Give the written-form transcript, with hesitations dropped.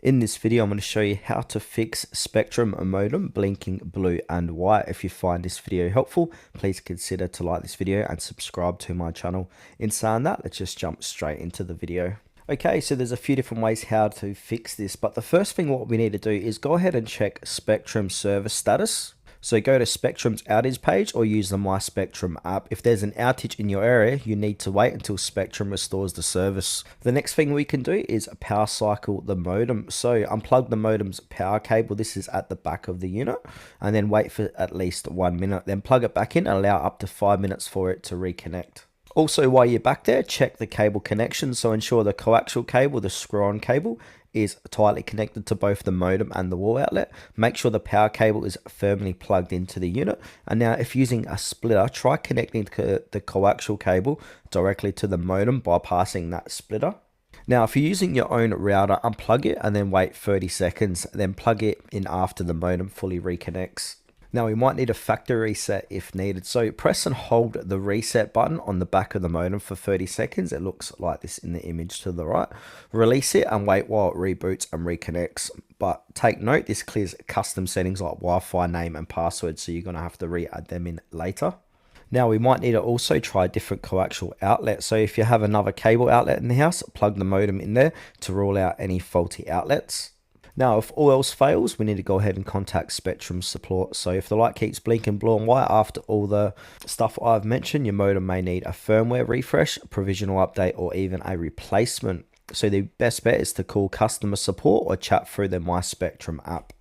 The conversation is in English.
In this video, I'm going to show you how to fix Spectrum modem blinking blue and white. If you find this video helpful, please consider to like this video and subscribe to my channel. In saying that, let's just jump straight into the video. Okay, so there's a few different ways how to fix this, but the first thing what we need to do is go ahead and check Spectrum service status. So go to Spectrum's outage page or use the My Spectrum app. If there's an outage in your area, you need to wait until Spectrum restores the service. The next thing we can do is power cycle the modem. So unplug the modem's power cable. This is at the back of the unit, and then wait for at least 1 minute. Then plug it back in and allow up to 5 minutes for it to reconnect. Also, while you're back there, check the cable connection. So ensure the coaxial cable, the screw-on cable, is tightly connected to both the modem and the wall outlet. Make sure the power cable is firmly plugged into the unit. And now if using a splitter, try connecting the coaxial cable directly to the modem, bypassing that splitter. Now, if you're using your own router, unplug it and then wait 30 seconds, then plug it in after the modem fully reconnects. Now we might need a factory reset if needed, so press and hold the reset button on the back of the modem for 30 seconds. It looks like this in the image to the right. Release it and wait while it reboots and reconnects. But take note, this clears custom settings like Wi-Fi name and password, so you're going to have to re-add them in later. Now we might need to also try a different coaxial outlet. So if you have another cable outlet in the house, plug the modem in there to rule out any faulty outlets. Now, if all else fails, we need to go ahead and contact Spectrum support. So if the light keeps blinking blue and white after all the stuff I've mentioned, your modem may need a firmware refresh, a provisional update, or even a replacement. So the best bet is to call customer support or chat through the My Spectrum app.